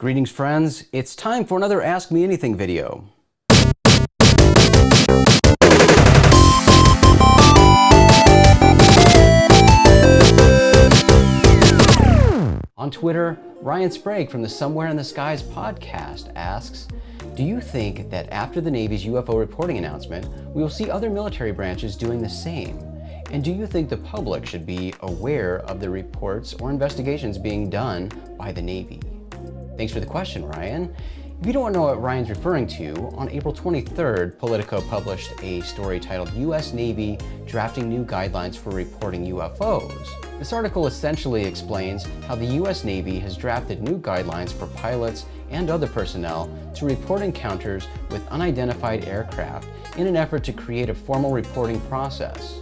Greetings friends, it's time for another Ask Me Anything video. On Twitter, Ryan Sprague from the Somewhere in the Skies podcast asks, do you think that after the Navy's UFO reporting announcement, we will see other military branches doing the same? And do you think the public should be aware of the reports or investigations being done by the Navy? Thanks for the question, Ryan. If you don't know what Ryan's referring to, on April 23rd, Politico published a story titled U.S. Navy Drafting New Guidelines for Reporting UFOs. This article essentially explains how the U.S. Navy has drafted new guidelines for pilots and other personnel to report encounters with unidentified aircraft in an effort to create a formal reporting process.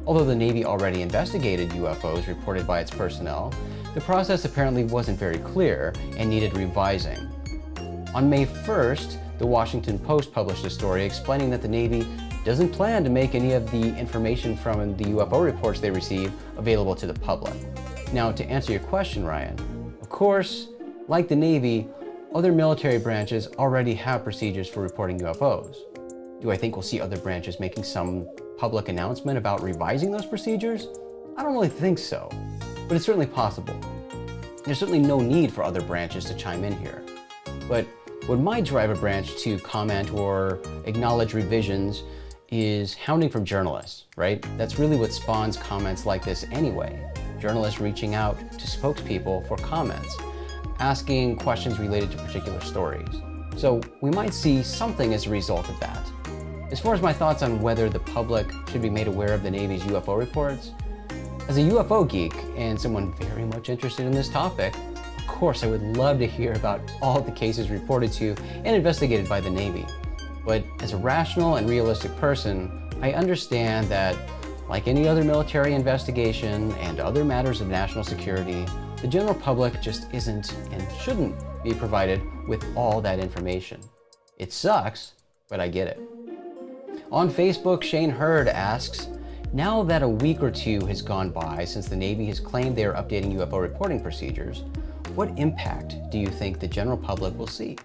Although the Navy already investigated UFOs reported by its personnel, the process apparently wasn't very clear and needed revising. On May 1st, the Washington Post published a story explaining that the Navy doesn't plan to make any of the information from the UFO reports they receive available to the public. Now, to answer your question, Ryan, of course, like the Navy, other military branches already have procedures for reporting UFOs. Do I think we'll see other branches making some public announcement about revising those procedures? I don't really think so, but it's certainly possible. There's certainly no need for other branches to chime in here. But what might drive a branch to comment or acknowledge revisions is hounding from journalists, right? That's really what spawns comments like this anyway. Journalists reaching out to spokespeople for comments, asking questions related to particular stories. So we might see something as a result of that. As far as my thoughts on whether the public should be made aware of the Navy's UFO reports, as a UFO geek and someone very much interested in this topic, of course I would love to hear about all the cases reported to and investigated by the Navy. But as a rational and realistic person, I understand that, like any other military investigation and other matters of national security, the general public just isn't and shouldn't be provided with all that information. It sucks, but I get it. On Facebook, Shane Hurd asks, now that a week or two has gone by since the Navy has claimed they are updating UFO reporting procedures, what impact do you think the general public will see?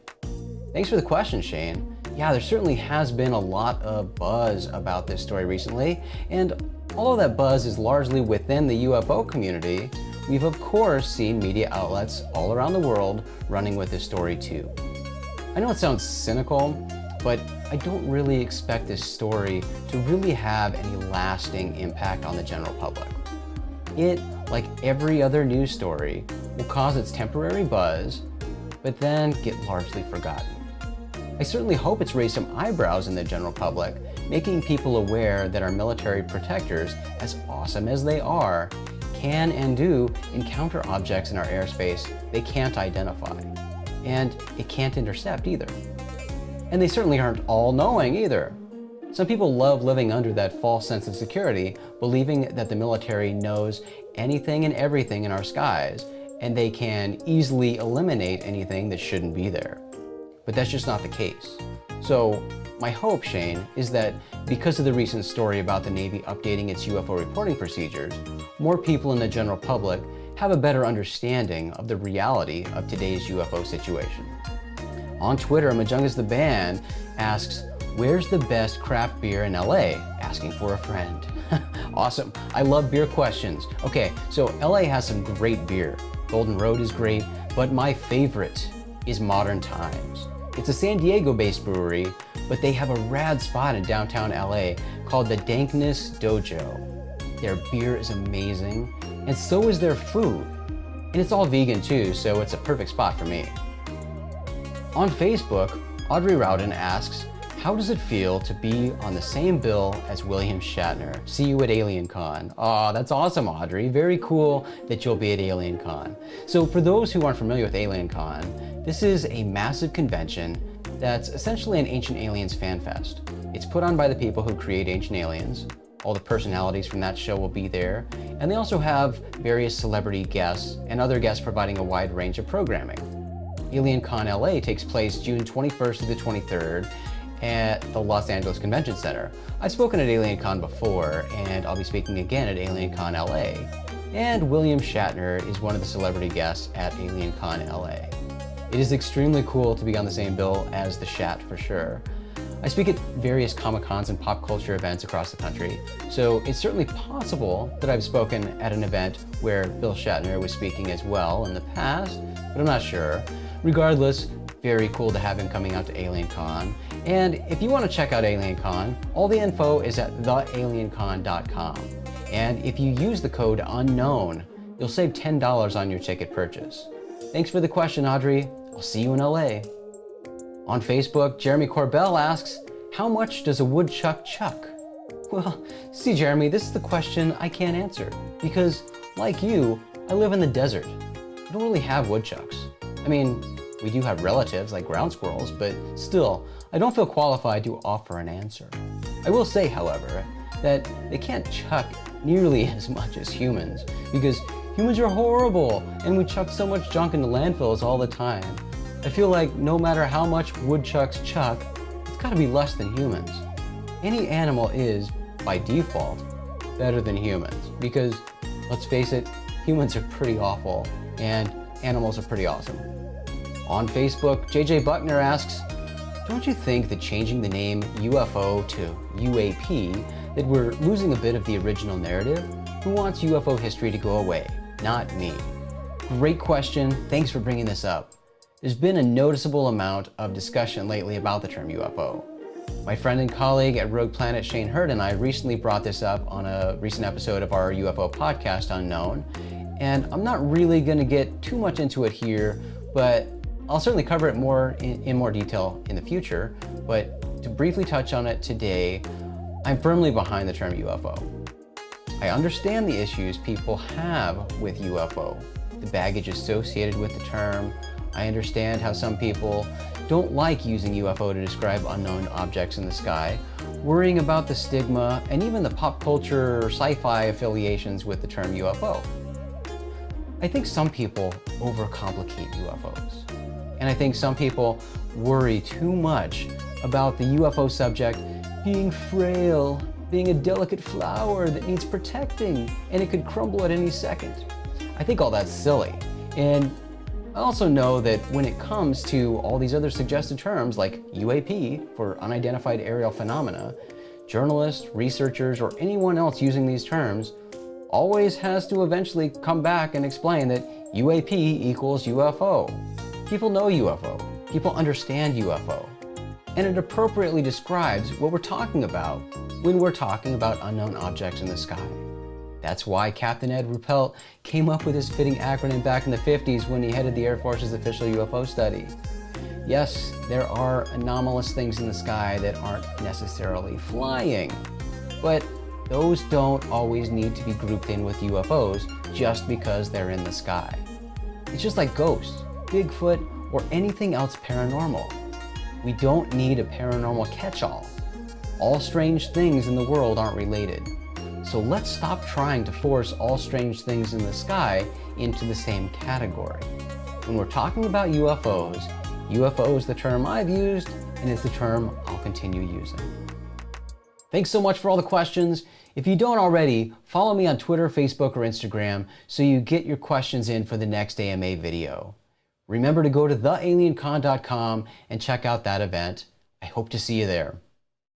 Thanks for the question, Shane. Yeah, there certainly has been a lot of buzz about this story recently, and although that buzz is largely within the UFO community, we've of course seen media outlets all around the world running with this story too. I know it sounds cynical, but I don't really expect this story to really have any lasting impact on the general public. It, like every other news story, will cause its temporary buzz, but then get largely forgotten. I certainly hope it's raised some eyebrows in the general public, making people aware that our military protectors, as awesome as they are, can and do encounter objects in our airspace they can't identify, and it can't intercept either. And they certainly aren't all-knowing either. Some people love living under that false sense of security, believing that the military knows anything and everything in our skies, and they can easily eliminate anything that shouldn't be there. But that's just not the case. So my hope, Shane, is that because of the recent story about the Navy updating its UFO reporting procedures, more people in the general public have a better understanding of the reality of today's UFO situation. On Twitter, Majungus the Band asks, where's the best craft beer in LA? Asking for a friend. Awesome. I love beer questions. Okay, so LA has some great beer. Golden Road is great, but my favorite is Modern Times. It's a San Diego-based brewery, but they have a rad spot in downtown LA called the Dankness Dojo. Their beer is amazing, and so is their food. And it's all vegan too, so it's a perfect spot for me. On Facebook, Audrey Rowden asks, how does it feel to be on the same bill as William Shatner? See you at AlienCon. Aw, that's awesome, Audrey. Very cool that you'll be at AlienCon. So for those who aren't familiar with AlienCon, this is a massive convention that's essentially an Ancient Aliens fan fest. It's put on by the people who create Ancient Aliens. All the personalities from that show will be there. And they also have various celebrity guests and other guests providing a wide range of programming. AlienCon LA takes place June 21st to the 23rd at the Los Angeles Convention Center. I've spoken at AlienCon before, and I'll be speaking again at AlienCon LA. And William Shatner is one of the celebrity guests at AlienCon LA. It is extremely cool to be on the same bill as the Shat for sure. I speak at various Comic-Cons and pop culture events across the country, so it's certainly possible that I've spoken at an event where Bill Shatner was speaking as well in the past, but I'm not sure. Regardless, very cool to have him coming out to AlienCon. And if you want to check out AlienCon, all the info is at thealiencon.com. And if you use the code UNKNOWN, you'll save $10 on your ticket purchase. Thanks for the question, Audrey. I'll see you in LA. On Facebook, Jeremy Corbell asks, how much does a woodchuck chuck? Well, see, Jeremy, this is the question I can't answer because, like you, I live in the desert. We don't really have woodchucks. I mean, we do have relatives like ground squirrels, but still, I don't feel qualified to offer an answer. I will say, however, that they can't chuck nearly as much as humans because humans are horrible and we chuck so much junk into landfills all the time. I feel like no matter how much woodchucks chuck, it's gotta be less than humans. Any animal is, by default, better than humans because, let's face it, humans are pretty awful and animals are pretty awesome. On Facebook, JJ Buckner asks, don't you think that changing the name UFO to UAP, that we're losing a bit of the original narrative? Who wants UFO history to go away? Not me. Great question, thanks for bringing this up. There's been a noticeable amount of discussion lately about the term UFO. My friend and colleague at Rogue Planet, Shane Hurd, and I recently brought this up on a recent episode of our UFO podcast, Unknown, and I'm not really going to get too much into it here, but I'll certainly cover it more in more detail in the future. But to briefly touch on it today, I'm firmly behind the term UFO. I understand the issues people have with UFO, the baggage associated with the term. I understand how some people don't like using UFO to describe unknown objects in the sky, worrying about the stigma and even the pop culture sci-fi affiliations with the term UFO. I think some people overcomplicate UFOs. And I think some people worry too much about the UFO subject being frail, being a delicate flower that needs protecting, and it could crumble at any second. I think all that's silly. And I also know that when it comes to all these other suggested terms like UAP for unidentified aerial phenomena, journalists, researchers, or anyone else using these terms always has to eventually come back and explain that UAP equals UFO. People know UFO, people understand UFO, and it appropriately describes what we're talking about when we're talking about unknown objects in the sky. That's why Captain Ed Ruppelt came up with his fitting acronym back in the 50s when he headed the Air Force's official UFO study. Yes, there are anomalous things in the sky that aren't necessarily flying, but those don't always need to be grouped in with UFOs just because they're in the sky. It's just like ghosts, Bigfoot, or anything else paranormal. We don't need a paranormal catch-all. All strange things in the world aren't related. So let's stop trying to force all strange things in the sky into the same category. When we're talking about UFOs, UFO is the term I've used and it's the term I'll continue using. Thanks so much for all the questions. If you don't already, follow me on Twitter, Facebook, or Instagram so you get your questions in for the next AMA video. Remember to go to thealiencon.com and check out that event. I hope to see you there.